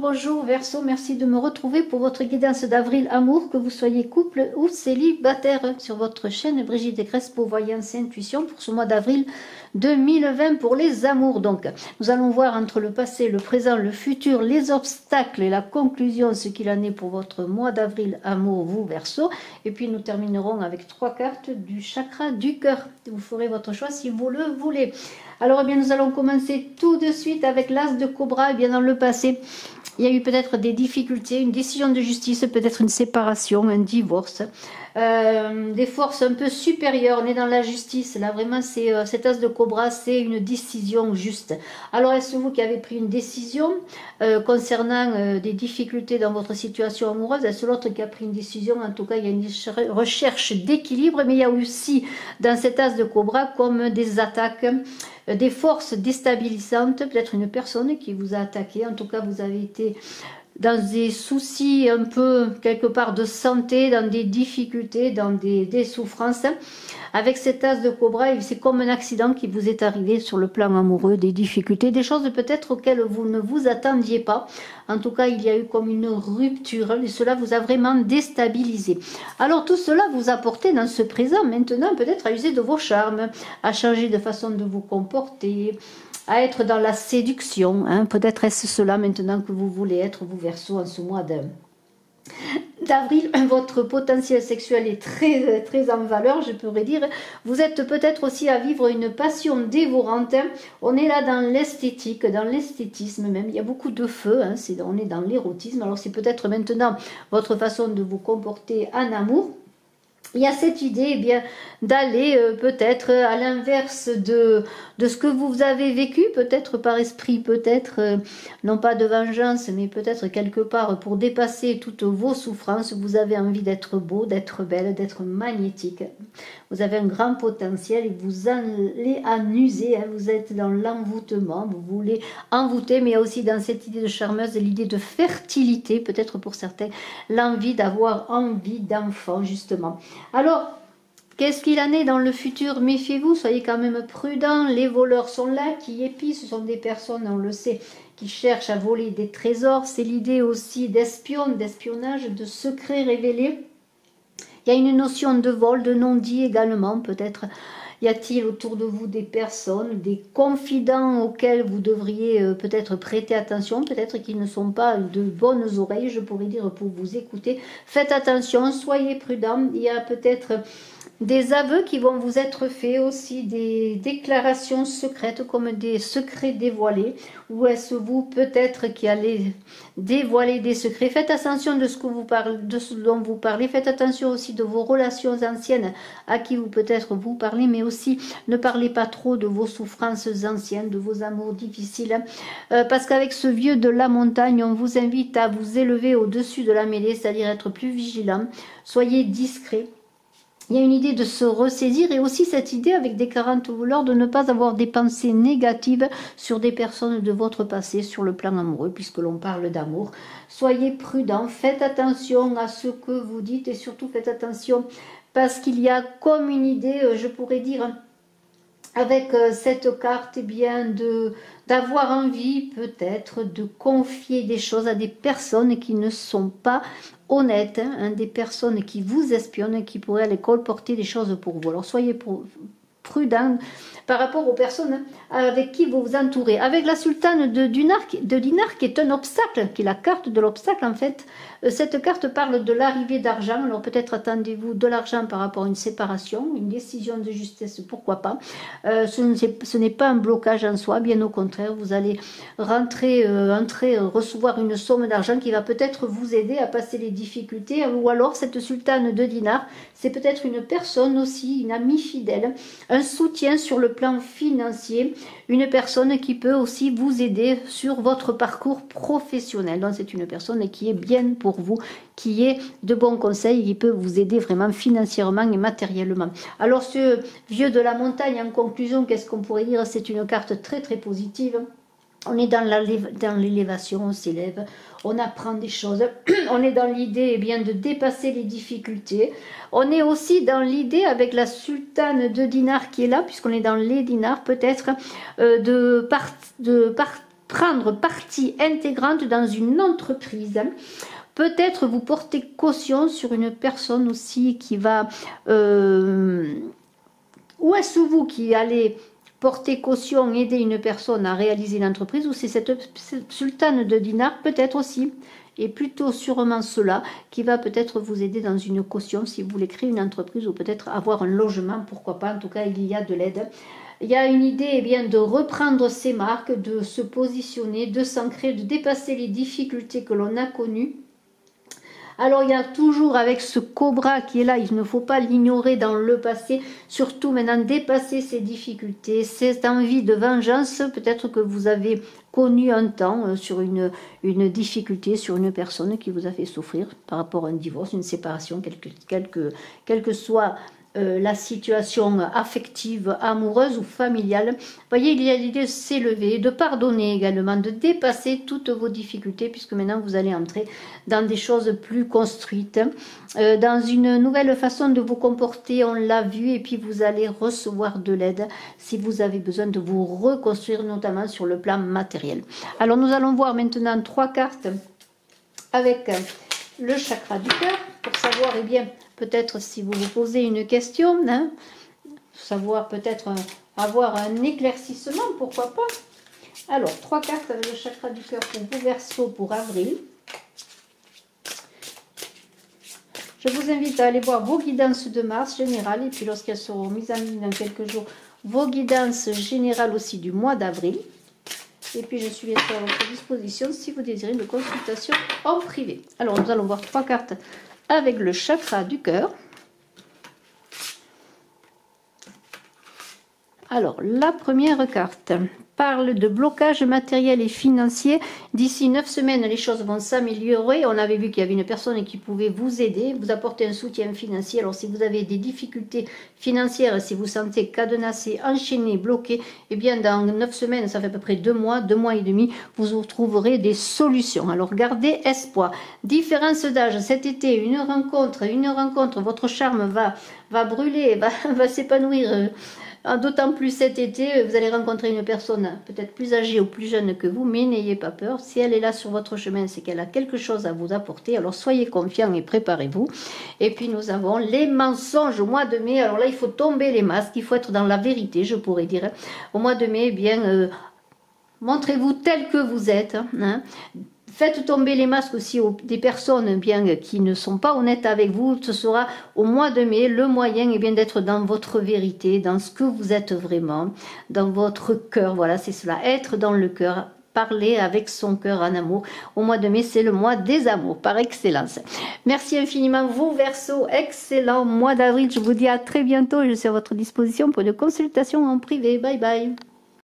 bonjour Verseau, merci de me retrouver pour votre guidance d'avril amour, que vous soyez couple ou célibataire, sur votre chaîne Brigitte Crespo, Voyance et Intuition pour ce mois d'avril 2020 pour les amours. Donc, nous allons voir entre le passé, le présent, le futur, les obstacles et la conclusion, ce qu'il en est pour votre mois d'avril amour, vous Verseau. Et puis nous terminerons avec 3 cartes du chakra du cœur. Vous ferez votre choix si vous le voulez. Alors, eh bien, nous allons commencer tout de suite avec l'As de Cobra. Eh bien, dans le passé, il y a eu peut-être des difficultés, une décision de justice, peut-être une séparation, un divorce, des forces un peu supérieures. On est dans la justice, là, vraiment, c'est cet As de Cobra, c'est une décision juste. Alors, est-ce vous qui avez pris une décision concernant des difficultés dans votre situation amoureuse? Est-ce l'autre qui a pris une décision? En tout cas, il y a une recherche d'équilibre, mais il y a aussi, dans cet As de Cobra, comme des attaques, des forces déstabilisantes, peut-être une personne qui vous a attaqué. En tout cas, vous avez été dans des soucis un peu quelque part de santé, dans des difficultés, dans des souffrances. Avec cet As de Cobra, c'est comme un accident qui vous est arrivé sur le plan amoureux, des difficultés, des choses peut-être auxquelles vous ne vous attendiez pas. En tout cas, il y a eu comme une rupture et cela vous a vraiment déstabilisé. Alors tout cela vous a porté dans ce présent maintenant peut-être à user de vos charmes, à changer de façon de vous comporter, à être dans la séduction. Hein. Peut-être est-ce cela maintenant que vous voulez être, vous Verseau, en ce mois d'avril. Votre potentiel sexuel est très en valeur, je pourrais dire. Vous êtes peut-être aussi à vivre une passion dévorante. On est là dans l'esthétique, dans l'esthétisme même. Il y a beaucoup de feu, hein. On est dans l'érotisme. Alors c'est peut-être maintenant votre façon de vous comporter en amour. Il y a cette idée, eh bien, d'aller peut-être à l'inverse de ce que vous avez vécu, peut-être par esprit, peut-être non pas de vengeance, mais peut-être quelque part pour dépasser toutes vos souffrances. Vous avez envie d'être beau, d'être belle, d'être magnétique. Vous avez un grand potentiel et vous allez en user. Hein. Vous êtes dans l'envoûtement, vous voulez envoûter, mais il y a aussi dans cette idée de charmeuse l'idée de fertilité, peut-être pour certains, l'envie d'avoir envie d'enfant, justement. Alors, qu'est-ce qu'il en est dans le futur? Méfiez-vous, soyez quand même prudents. Les voleurs sont là, qui épient. Ce sont des personnes, on le sait, qui cherchent à voler des trésors. C'est l'idée aussi d'espionnage, de secrets révélés. Il y a une notion de vol, de non-dit également, peut-être. Y a-t-il autour de vous des personnes, des confidents auxquels vous devriez peut-être prêter attention, peut-être qu'ils ne sont pas de bonnes oreilles, je pourrais dire, pour vous écouter. Faites attention, soyez prudents. Il y a peut-être des aveux qui vont vous être faits aussi, des déclarations secrètes comme des secrets dévoilés. Ou est-ce vous peut-être qui allez dévoiler des secrets? Faites attention de ce dont vous parlez. Faites attention aussi de vos relations anciennes à qui vous peut-être vous parlez, mais aussi ne parlez pas trop de vos souffrances anciennes, de vos amours difficiles. Parce qu'avec ce vieux de la montagne, on vous invite à vous élever au-dessus de la mêlée, c'est-à-dire être plus vigilant. Soyez discret. Il y a une idée de se ressaisir et aussi cette idée avec des 40 voleurs de ne pas avoir des pensées négatives sur des personnes de votre passé sur le plan amoureux, puisque l'on parle d'amour. Soyez prudents, faites attention à ce que vous dites et surtout faites attention parce qu'il y a comme une idée, je pourrais dire, avec cette carte, eh bien, d'avoir envie peut-être de confier des choses à des personnes qui ne sont pas honnêtes, hein, des personnes qui vous espionnent, qui pourraient aller colporter des choses pour vous. Alors soyez prudents par rapport aux personnes avec qui vous vous entourez. Avec la sultane de Dinar, qui est un obstacle, qui est la carte de l'obstacle en fait. Cette carte parle de l'arrivée d'argent. Alors peut-être attendez-vous de l'argent par rapport à une séparation, une décision de justesse, pourquoi pas. Ce n'est pas un blocage en soi, bien au contraire, vous allez recevoir une somme d'argent qui va peut-être vous aider à passer les difficultés. Ou alors cette sultane de Dinar, c'est peut-être une personne aussi, une amie fidèle, un soutien sur le plan financier, une personne qui peut aussi vous aider sur votre parcours professionnel. Donc c'est une personne qui est bien pour vous, qui est de bons conseils, qui peut vous aider vraiment financièrement et matériellement. Alors ce vieux de la montagne, en conclusion, qu'est-ce qu'on pourrait dire? C'est une carte très positive. On est dans l'élévation, on s'élève, on apprend des choses, on est dans l'idée de dépasser les difficultés. On est aussi dans l'idée avec la sultane de Dinar qui est là, puisqu'on est dans les dinars, peut-être de prendre partie intégrante dans une entreprise. Peut-être vous portez caution sur une personne aussi qui va... ou est-ce vous qui allez porter caution, aider une personne à réaliser l'entreprise, ou c'est cette sultane de dinar, peut-être aussi, et plutôt sûrement cela, qui va peut-être vous aider dans une caution si vous voulez créer une entreprise, ou peut-être avoir un logement, pourquoi pas, en tout cas il y a de l'aide. Il y a une idée eh bien, de reprendre ses marques, de se positionner, de s'ancrer, de dépasser les difficultés que l'on a connues. Alors il y a toujours avec ce cobra qui est là, il ne faut pas l'ignorer dans le passé, surtout maintenant dépasser ces difficultés, cette envie de vengeance peut-être que vous avez connu un temps sur une difficulté, sur une personne qui vous a fait souffrir par rapport à un divorce, une séparation, quelle que soit la situation affective, amoureuse ou familiale. Vous voyez, il y a l'idée de s'élever, de pardonner également, de dépasser toutes vos difficultés, puisque maintenant vous allez entrer dans des choses plus construites, dans une nouvelle façon de vous comporter, on l'a vu, et puis vous allez recevoir de l'aide si vous avez besoin de vous reconstruire, notamment sur le plan matériel. Alors nous allons voir maintenant 3 cartes avec le chakra du cœur, pour savoir, eh bien, peut-être si vous vous posez une question, hein, savoir peut-être avoir un éclaircissement, pourquoi pas. Alors, 3 cartes avec le chakra du cœur pour vous, Verseau, pour avril. Je vous invite à aller voir vos guidances de Mars générales, et puis lorsqu'elles seront mises en ligne dans quelques jours, vos guidances générales aussi du mois d'avril. Et puis je suis à votre disposition si vous désirez une consultation en privé. Alors nous allons voir 3 cartes avec le chakra du cœur. Alors la première carte parle de blocage matériel et financier. D'ici 9 semaines, les choses vont s'améliorer. On avait vu qu'il y avait une personne qui pouvait vous aider, vous apporter un soutien financier. Alors si vous avez des difficultés financières, si vous sentez cadenassé, enchaîné, bloqué, eh bien dans 9 semaines, ça fait à peu près 2 mois et demi, vous trouverez des solutions. Alors gardez espoir. Différence d'âge, cet été, une rencontre, votre charme va brûler, va s'épanouir. D'autant plus cet été, vous allez rencontrer une personne peut-être plus âgée ou plus jeune que vous, mais n'ayez pas peur. Si elle est là sur votre chemin, c'est qu'elle a quelque chose à vous apporter. Alors soyez confiants et préparez-vous. Et puis nous avons les mensonges au mois de mai. Alors là, il faut tomber les masques, il faut être dans la vérité, je pourrais dire. Au mois de mai, eh bien, montrez-vous tel que vous êtes. Hein. Faites tomber les masques aussi des personnes bien qui ne sont pas honnêtes avec vous. Ce sera au mois de mai le moyen bien d'être dans votre vérité, dans ce que vous êtes vraiment, dans votre cœur. Voilà, c'est cela, être dans le cœur, parler avec son cœur en amour. Au mois de mai, c'est le mois des amours par excellence. Merci infiniment vous Verseau, excellent mois d'avril. Je vous dis à très bientôt. Je suis à votre disposition pour une consultation en privé. Bye bye.